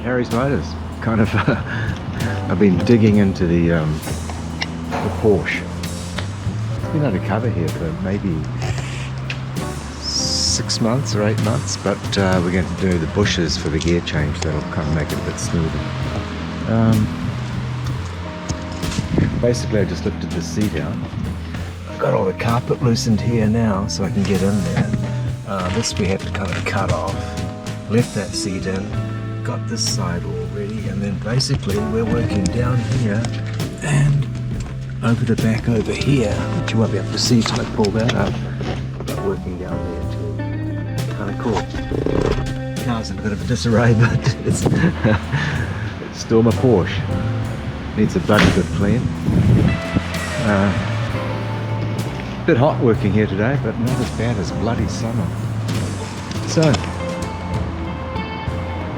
Harry's Motors. Kind of, I've been digging into the Porsche. It's been undercover here for maybe 6 months or 8 months, but we're going to do the bushes for the gear change. That'll kind of make it a bit smoother. Basically, I just lifted the seat out. I've got all the carpet loosened here now, so I can get in there. This we had to kind of cut off. Left that seat in, got this side all ready, and then basically we're working down here and over the back over here, which you won't be able to see till I pull that up, but working down there too. Kind of cool. Car's in a bit of a disarray, but it's still my Porsche. Needs a bloody good clean. Bit hot working here today, but not as bad as bloody summer. So,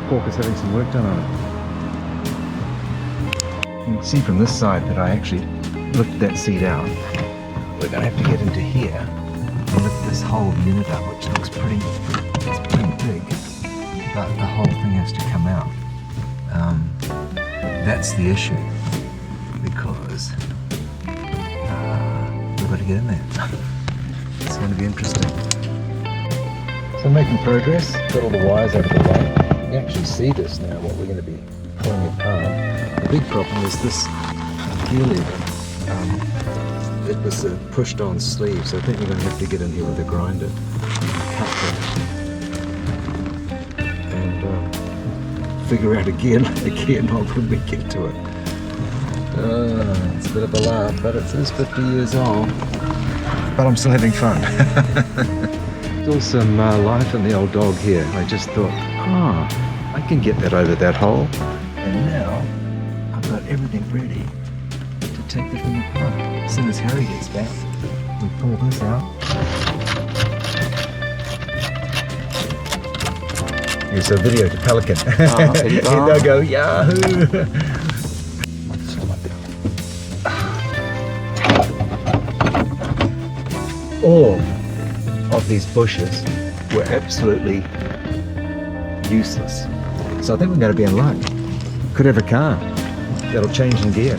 Pork is having some work done on it. You can see from this side that I actually lifted that seat out. We're going to have to get into here and lift this whole unit up, which looks pretty big, but the whole thing has to come out. That's the issue, because we've got to get in there. It's going to be interesting. So I'm making progress, got all the wires out of the way. You can actually see this now, what we're going to be pulling apart. The big problem is this gear lever. It was a pushed on sleeve, so I think we're going to have to get in here with a grinder, cut that, and figure out a gear knob when we get to it. It's a bit of a laugh, but it is 50 years old. But I'm still having fun. Still some life in the old dog here. I just thought, I can get that over that hole. And now I've got everything ready to take the thing apart. As soon as Harry gets back, we pull this out. Here's a video to Pelican. They'll go, Yahoo! All of these bushes were absolutely useless. So I think we're going to be in luck. Could have a car that'll change in gear.